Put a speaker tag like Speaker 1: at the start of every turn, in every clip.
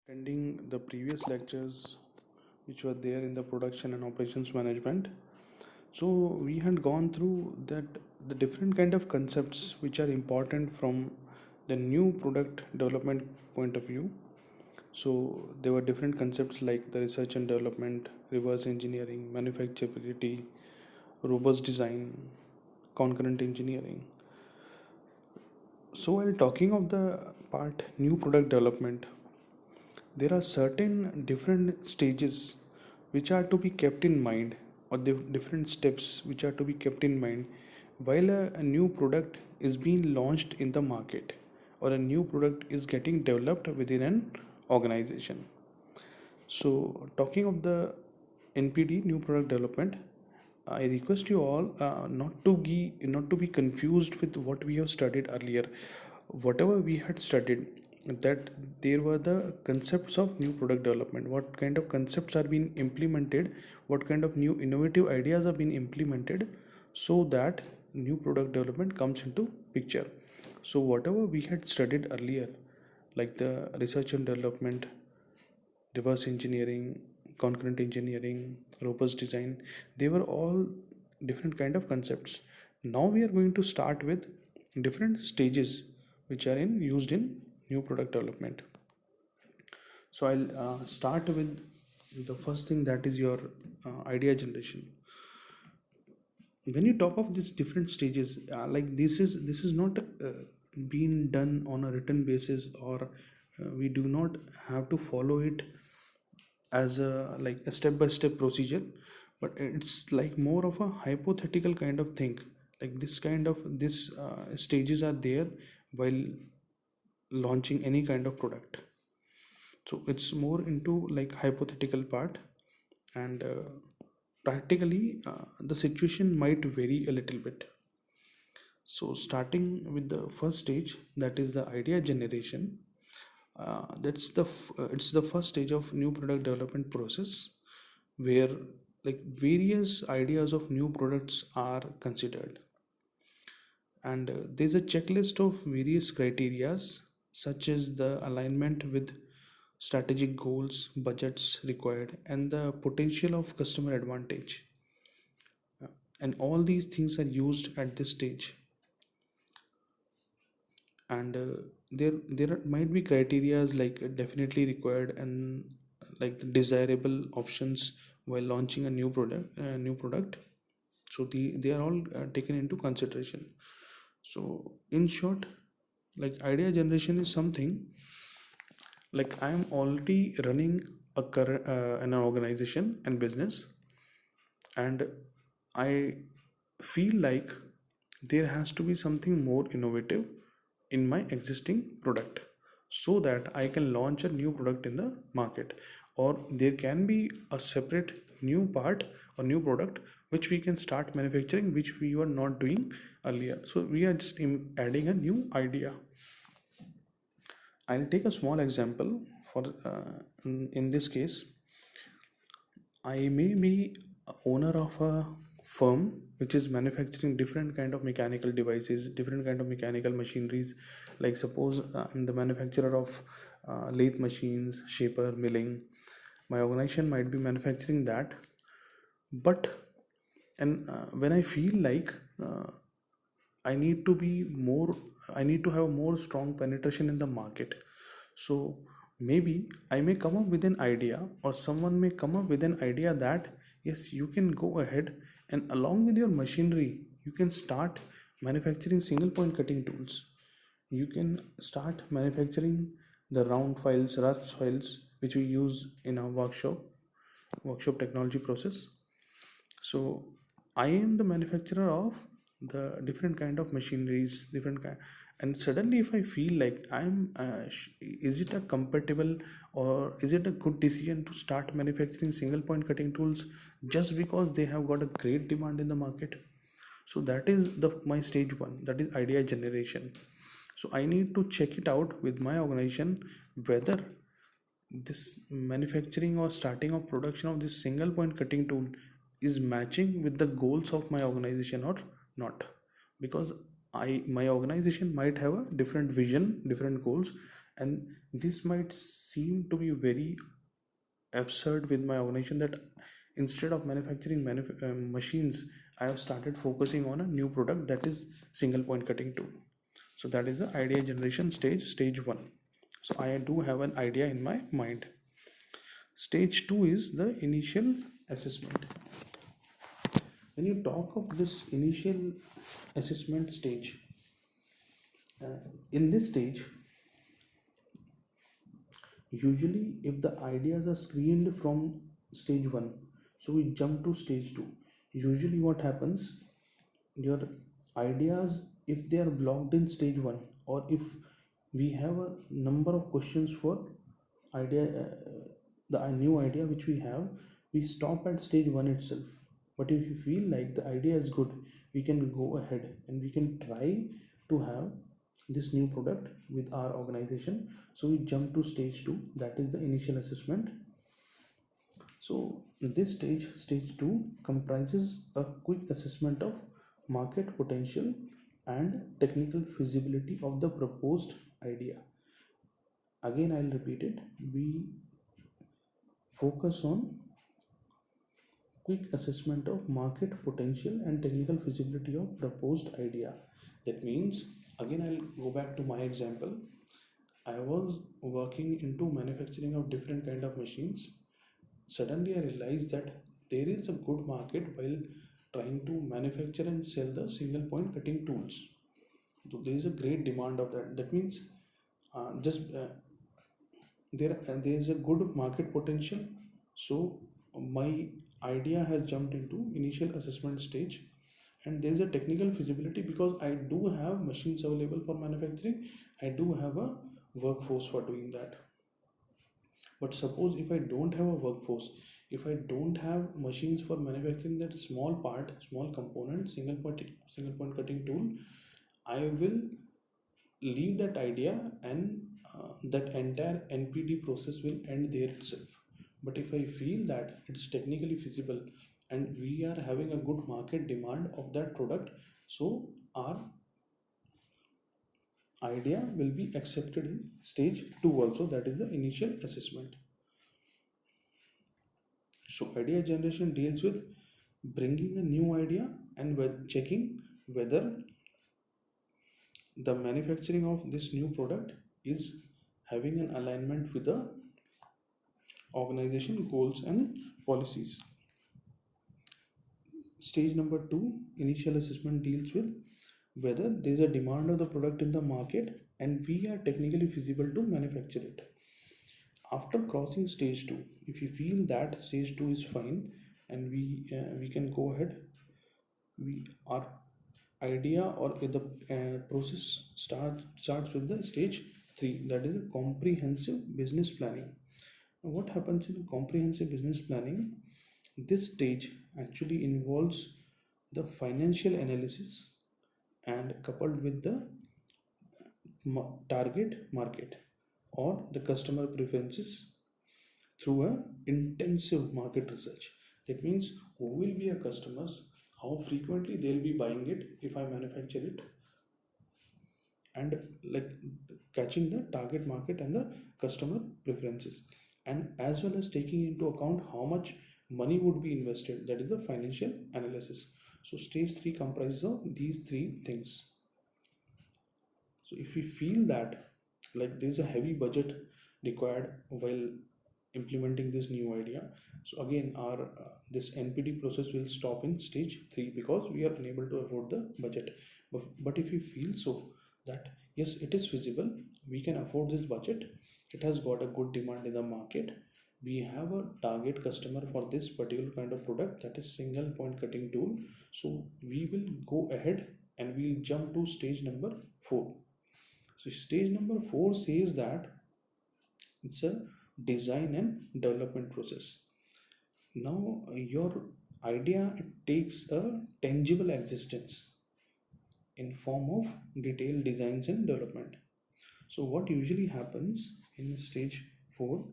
Speaker 1: attending the previous lectures which were there in the production and operations management. So we had gone through that the different kind of concepts which are important from the new product development point of view. So there were different concepts like the research and development, reverse engineering, manufacturability, robust design, concurrent engineering. So while talking of the part new product development, there are certain different stages which are to be kept in mind, or the different steps which are to be kept in mind while a new product is being launched in the market, or a new product is getting developed within an organization. So talking of the NPD, new product development, I request you all not to be confused with what we have studied earlier. Whatever we had studied, that there were the concepts of new product development. What kind of concepts are being implemented? What kind of new innovative ideas are being implemented, so that new product development comes into picture. So whatever we had studied earlier, like the research and development, reverse engineering, concurrent engineering, robust design, they were all different kind of concepts. Now we are going to start with different stages which are in used in new product development. So I'll start with the first thing, that is your idea generation. When you talk of these different stages, like this is not being done on a written basis, or we do not have to follow it as a like a step by step procedure, but it's like more of a hypothetical kind of thing. Like this stages are there while launching any kind of product. So it's more into like hypothetical part, and practically the situation might vary a little bit. So starting with the first stage, that is the idea generation. It's the first stage of new product development process, where like various ideas of new products are considered, and there's a checklist of various criterias, such as the alignment with strategic goals, budgets required, and the potential of customer advantage. And all these things are used at this stage. And might be criterias like definitely required and like the desirable options while launching a new product. So they are all taken into consideration. So in short, like idea generation is something like I am already running an organization and business, and I feel like there has to be something more innovative in my existing product, so that I can launch a new product in the market, or there can be a separate new part or new product which we can start manufacturing, which we were not doing earlier. So we are just adding a new idea. I'll take a small example for in this case. I may be a owner of a firm which is manufacturing different kind of mechanical devices, different kind of mechanical machineries. Like suppose I'm the manufacturer of lathe machines, shaper, milling. My organization might be manufacturing that, but and when I feel like I need to be more, I need to have more strong penetration in the market. So maybe I may come up with an idea, or someone may come up with an idea that yes, you can go ahead and along with your machinery, you can start manufacturing single point cutting tools. You can start manufacturing the round files, rasp files, which we use in our workshop technology process. So I am the manufacturer of the different kind of machineries, different kind. And suddenly if I feel like is it a compatible, or is it a good decision to start manufacturing single point cutting tools just because they have got a great demand in the market? So that is the my stage one, that is idea generation. So I need to check it out with my organization, whether this manufacturing or starting of production of this single point cutting tool is matching with the goals of my organization or not. Because my organization might have a different vision, different goals, And this might seem to be very absurd with my organization, that instead of manufacturing machines, I have started focusing on a new product, that is single point cutting tool. So that is the idea generation stage, stage 1. So I do have an idea in my mind. Stage 2 is the initial assessment. When you talk of this initial assessment stage, in this stage, usually if the ideas are screened from stage 1, so we jump to stage 2. Usually what happens, your ideas, if they are blocked in stage 1, or if we have a number of questions for idea, the new idea which we have, we stop at stage 1 itself. But if you feel like the idea is good, we can go ahead and we can try to have this new product with our organization. So we jump to stage 2, that is the initial assessment. So this stage, stage 2, comprises a quick assessment of market potential and technical feasibility of the proposed idea. Again, I'll repeat it. We focus on quick assessment of market potential and technical feasibility of proposed idea. That means, again, I'll go back to my example. I was working into manufacturing of different kind of machines. Suddenly I realized that there is a good market while trying to manufacture and sell the single point cutting tools. So there is a great demand of that. That means just there is a good market potential. So my idea has jumped into initial assessment stage, and there is a technical feasibility because I do have machines available for manufacturing. I do have a workforce for doing that. But suppose if I don't have a workforce, if I don't have machines for manufacturing that small part, small component, single point cutting tool, I will leave that idea, and that entire NPD process will end there itself. But if I feel that it's technically feasible and we are having a good market demand of that product, so our idea will be accepted in stage 2 also, that is the initial assessment. So idea generation deals with bringing a new idea and checking whether the manufacturing of this new product is having an alignment with the organization goals and policies. Stage number 2, initial assessment, deals with whether there is a demand of the product in the market and we are technically feasible to manufacture it. After crossing stage 2, if you feel that stage 2 is fine and we can go ahead, our idea or the process starts with the stage 3, that is a comprehensive business planning. Now, what happens in comprehensive business planning? This stage actually involves the financial analysis and coupled with the target market or the customer preferences through a intensive market research. That means who will be our customers, how frequently they'll be buying it if I manufacture it, and like catching the target market and the customer preferences, and as well as taking into account how much money would be invested, that is the financial analysis. So stage 3 comprises of these three things. So if we feel that like there's a heavy budget required while implementing this new idea, so again our this NPD process will stop in stage 3 because we are unable to afford the budget. But if we feel so that yes, it is feasible, we can afford this budget, it has got a good demand in the market, we have a target customer for this particular kind of product, that is single point cutting tool, so we will go ahead and we'll jump to stage number 4. So stage number 4 says that it's a design and development process. Now your idea, it takes a tangible existence in form of detailed designs and development. So what usually happens in stage 4,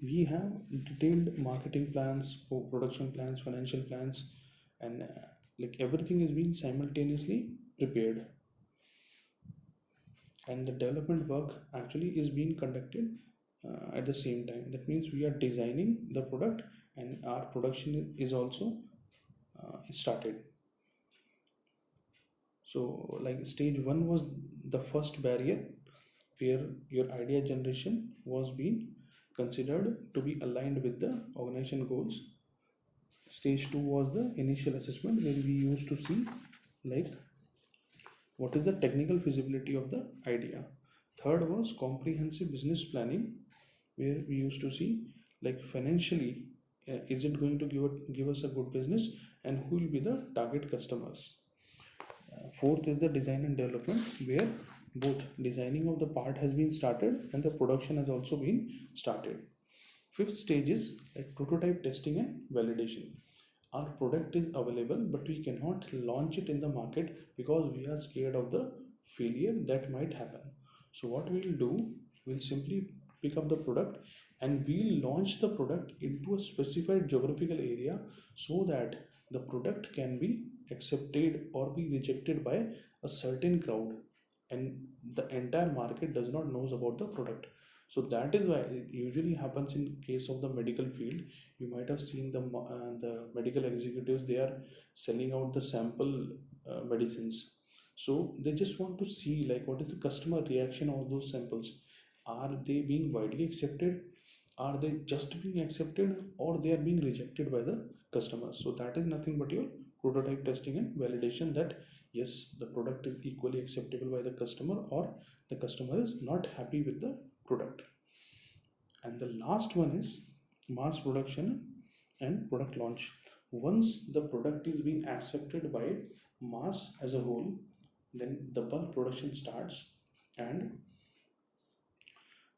Speaker 1: we have detailed marketing plans, production plans, financial plans, and like everything is being simultaneously prepared. and the development work actually is being conducted at the same time. That means we are designing the product and our production is also started. So like stage 1 was the first barrier where your idea generation was being considered to be aligned with the organization goals. Stage 2 was the initial assessment where we used to see like what is the technical feasibility of the idea. Third was comprehensive business planning where we used to see like financially is it going to give us a good business and who will be the target customers. Fourth is the design and development where both designing of the part has been started and the production has also been started. Fifth stage is like prototype testing and validation. Our product is available but we cannot launch it in the market because we are scared of the failure that might happen. So what we'll do, we'll simply pick up the product and we'll launch the product into a specified geographical area so that the product can be accepted or be rejected by a certain crowd and the entire market does not knows about the product. So that is why it usually happens in case of the medical field. You might have seen the medical executives, they are selling out the sample medicines. So they just want to see like what is the customer reaction of those samples. Are they being widely accepted, are they just being accepted, or they are being rejected by the customers. So that is nothing but your prototype testing and validation that yes, the product is equally acceptable by the customer or the customer is not happy with the product. And the last one is mass production and product launch. Once the product is being accepted by mass as a whole, then the bulk production starts and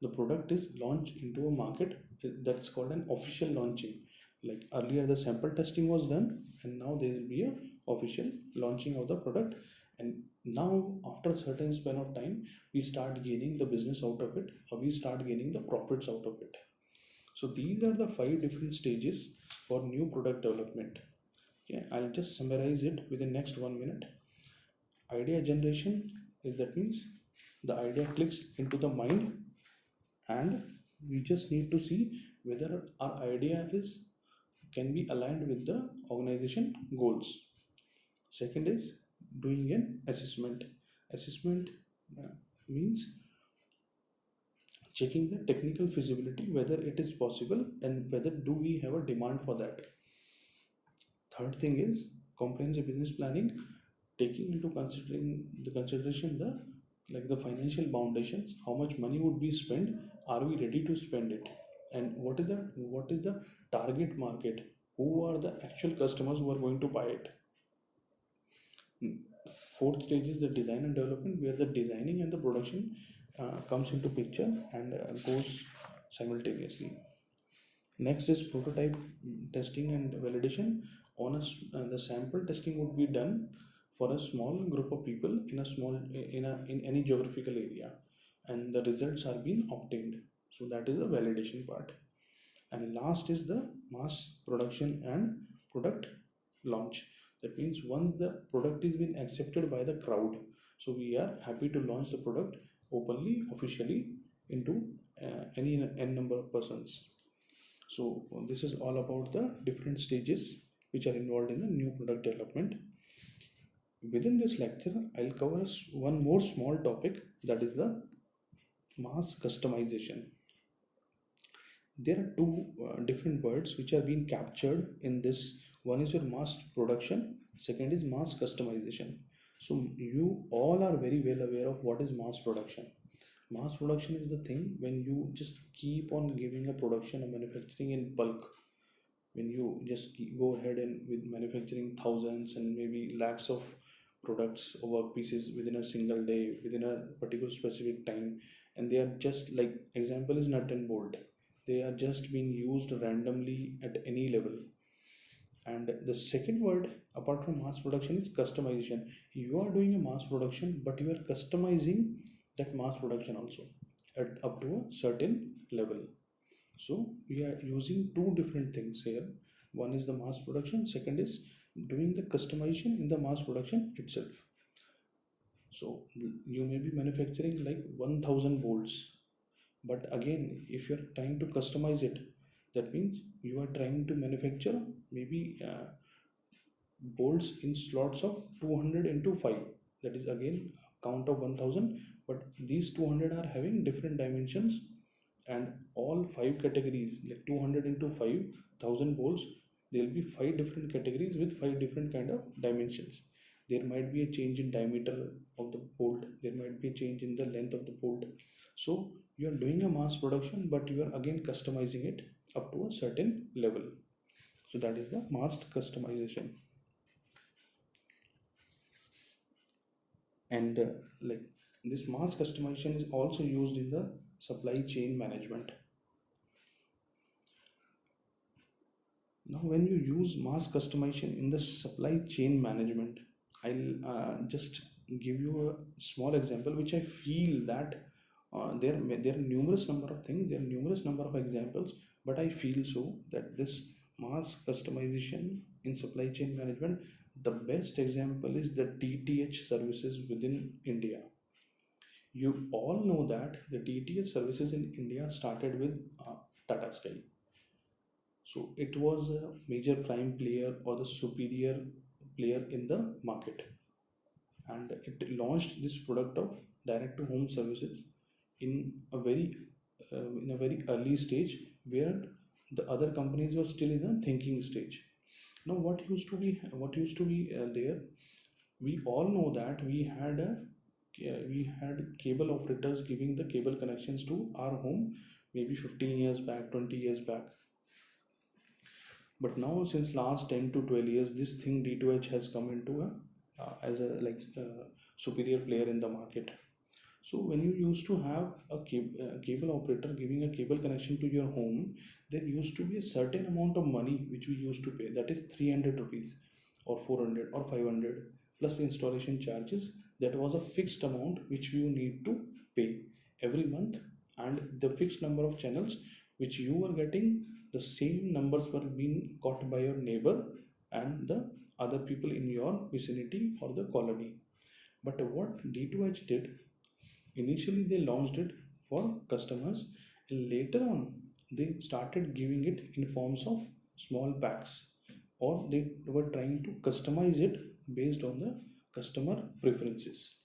Speaker 1: the product is launched into a market. That's called an official launching. Like earlier the sample testing was done and now there will be a official launching of the product, and now after a certain span of time we start gaining the business out of it or we start gaining the profits out of it. So these are the 5 different stages for new product development. Okay, I'll just summarize it within next 1 minute. Idea generation is, that means the idea clicks into the mind and we just need to see whether our idea is can be aligned with the organization goals. Second is doing an assessment. Assessment means checking the technical feasibility, whether it is possible and whether do we have a demand for that. Third thing is comprehensive business planning, taking into consideration the like the financial foundations, how much money would be spent, are we ready to spend it, and what is the target market, who are the actual customers who are going to buy it. Fourth stage is the design and development where the designing and the production comes into picture and goes simultaneously. Next is prototype testing and validation. The sample testing would be done for a small group of people in any geographical area, and the results are being obtained. So that is the validation part. And last is the mass production and product launch. That means once the product is being accepted by the crowd, so we are happy to launch the product openly, officially into any n number of persons. So this is all about the different stages which are involved in the new product development. Within this lecture, I'll cover one more small topic, that is the mass customization. There are two different words which are being captured in this. One is your mass production, second is mass customization. So you all are very well aware of what is mass production. Mass production is the thing when you just keep on giving a production or manufacturing in bulk, when you just go ahead and with manufacturing thousands and maybe lakhs of products or work pieces within a single day, within a particular specific time, and they are just like, example is nut and bolt, they are just being used randomly at any level. And the second word apart from mass production is customization. You are doing a mass production but you are customizing that mass production also at up to a certain level. So we are using two different things here. One is the mass production, second is doing the customization in the mass production itself. So you may be manufacturing like 1000 bolts, but again, if you're trying to customize it, that means you are trying to manufacture maybe bolts in slots of 200 into 5. That is again count of 1000, but these 200 are having different dimensions, and all five categories like 200 into 5000 bolts, there will be five different categories with five different kind of dimensions. There might be a change in diameter of the bolt, there might be a change in the length of the bolt. So you are doing a mass production, but you are again customizing it up to a certain level. So that is the mass customization. And like this mass customization is also used in the supply chain management. Now when you use mass customization in the supply chain management, I'll just give you a small example which I feel that there are numerous number of things, there are numerous number of examples, but I feel so that this mass customization in supply chain management, the best example is the DTH services within India. You all know that the DTH services in India started with Tata Sky. So it was a major prime player or the superior player in the market, and it launched this product of direct to home services in a very early stage, where the other companies were still in a thinking stage. Now what used to be there, we all know that we had cable operators giving the cable connections to our home maybe 15 years back, 20 years back. But now since last 10 to 12 years, this thing D2H has come into a as a like superior player in the market. So when you used to have a cable operator giving a cable connection to your home, there used to be a certain amount of money which we used to pay, that is 300 rupees or 400 or 500 plus installation charges. That was a fixed amount which you need to pay every month, and the fixed number of channels which you were getting, the same numbers were being got by your neighbor and the other people in your vicinity or the colony. But what D2H did, initially they launched it for customers, and later on they started giving it in forms of small packs, or they were trying to customize it based on the customer preferences.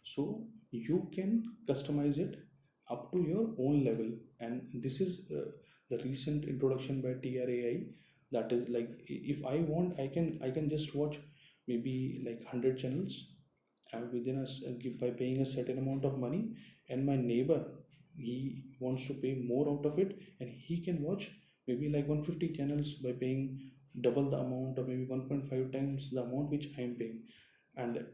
Speaker 1: So you can customize it up to your own level, and this is the recent introduction by TRAI. That is like, if I want, I can just watch maybe like 100 channels within by paying a certain amount of money, and my neighbor, he wants to pay more out of it, and he can watch maybe like 150 channels by paying double the amount or maybe 1.5 times the amount which I am paying. And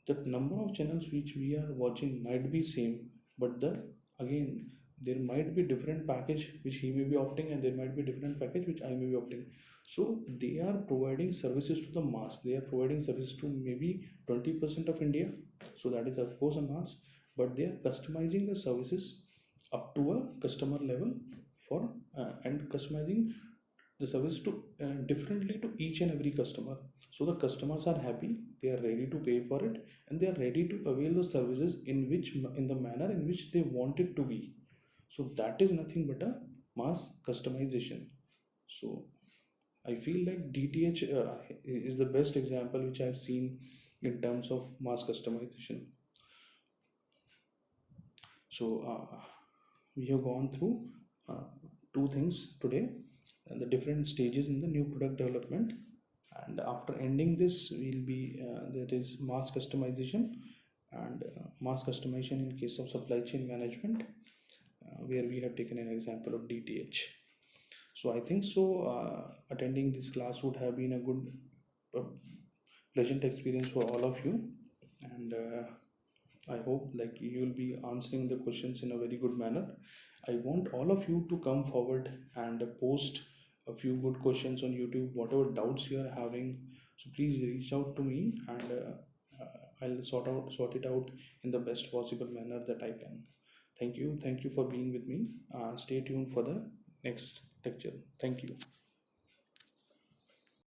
Speaker 1: the number of channels which we are watching might be same, but the again there might be different package which he may be opting, and there might be different package which I may be opting. So they are providing services to the mass, they are providing services to maybe 20% of India, so that is of course a mass, but they are customizing the services up to a customer level for and customizing the service to differently to each and every customer. So the customers are happy, they are ready to pay for it, and they are ready to avail the services in the manner in which they want it to be. So that is nothing but a mass customization. So I feel like DTH is the best example which I've seen in terms of mass customization. So we have gone through uh, two things today, and the different stages in the new product development. And after ending this, we'll be that is mass customization, and mass customization in case of supply chain management, where we have taken an example of DTH. So I think so. Attending this class would have been a good, uh, pleasant experience for all of you, and I hope like you will be answering the questions in a very good manner. I want all of you to come forward and post a few good questions on YouTube, whatever doubts you are having. So please reach out to me, and I'll sort it out in the best possible manner that I can. Thank you for being with me. Stay tuned for the next lecture. Thank you.